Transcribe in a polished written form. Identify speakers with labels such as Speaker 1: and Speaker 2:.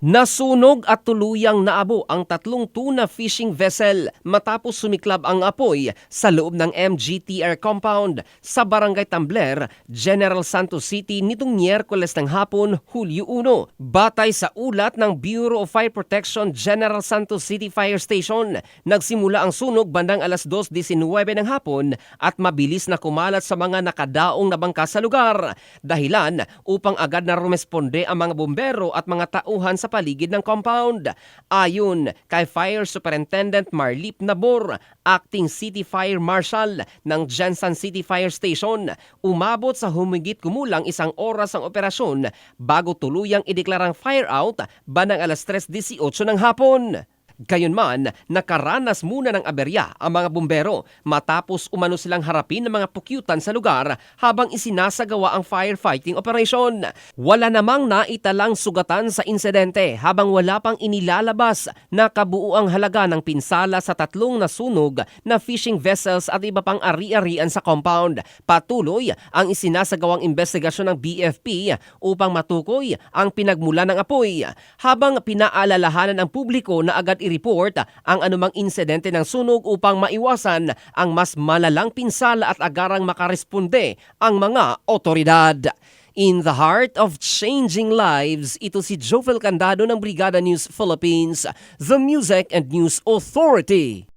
Speaker 1: Nasunog at tuluyang naabo ang tatlong tuna fishing vessel matapos sumiklab ang apoy sa loob ng MGTR compound sa Barangay Tambler, General Santos City nitong Miyerkules ng hapon, Hulyo 1. Batay sa ulat ng Bureau of Fire Protection General Santos City Fire Station, nagsimula ang sunog bandang alas 2:19 ng hapon at mabilis na kumalat sa mga nakadaong na bangka sa lugar. Dahilan upang agad na rumesponde ang mga bumbero at mga tauhan sa paligid ng compound. Ayon kay Fire Superintendent Marlip Nabor, Acting City Fire Marshal ng Jensan City Fire Station, umabot sa humigit kumulang 1 oras ang operasyon bago tuluyang ideklarang fire out bandang alas 3:18 ng hapon. Gayunman, nakaranas muna ng aberya ang mga bumbero matapos umano silang harapin ng mga pukyutan sa lugar habang isinasagawa ang firefighting operation. Wala namang naitalang sugatan sa insidente habang wala pang inilalabas na kabuuang halaga ng pinsala sa tatlong nasunog na fishing vessels at iba pang ari-arian sa compound. Patuloy ang isinasagawang investigasyon ng BFP upang matukoy ang pinagmulan ng apoy habang pinaalalahanan ng publiko na agad i-report ang anumang insidente ng sunog upang maiwasan ang mas malalang pinsala at agarang makaresponde ang mga otoridad. In the heart of changing lives, ito si Jovel Candado ng Brigada News Philippines, the Music and News Authority.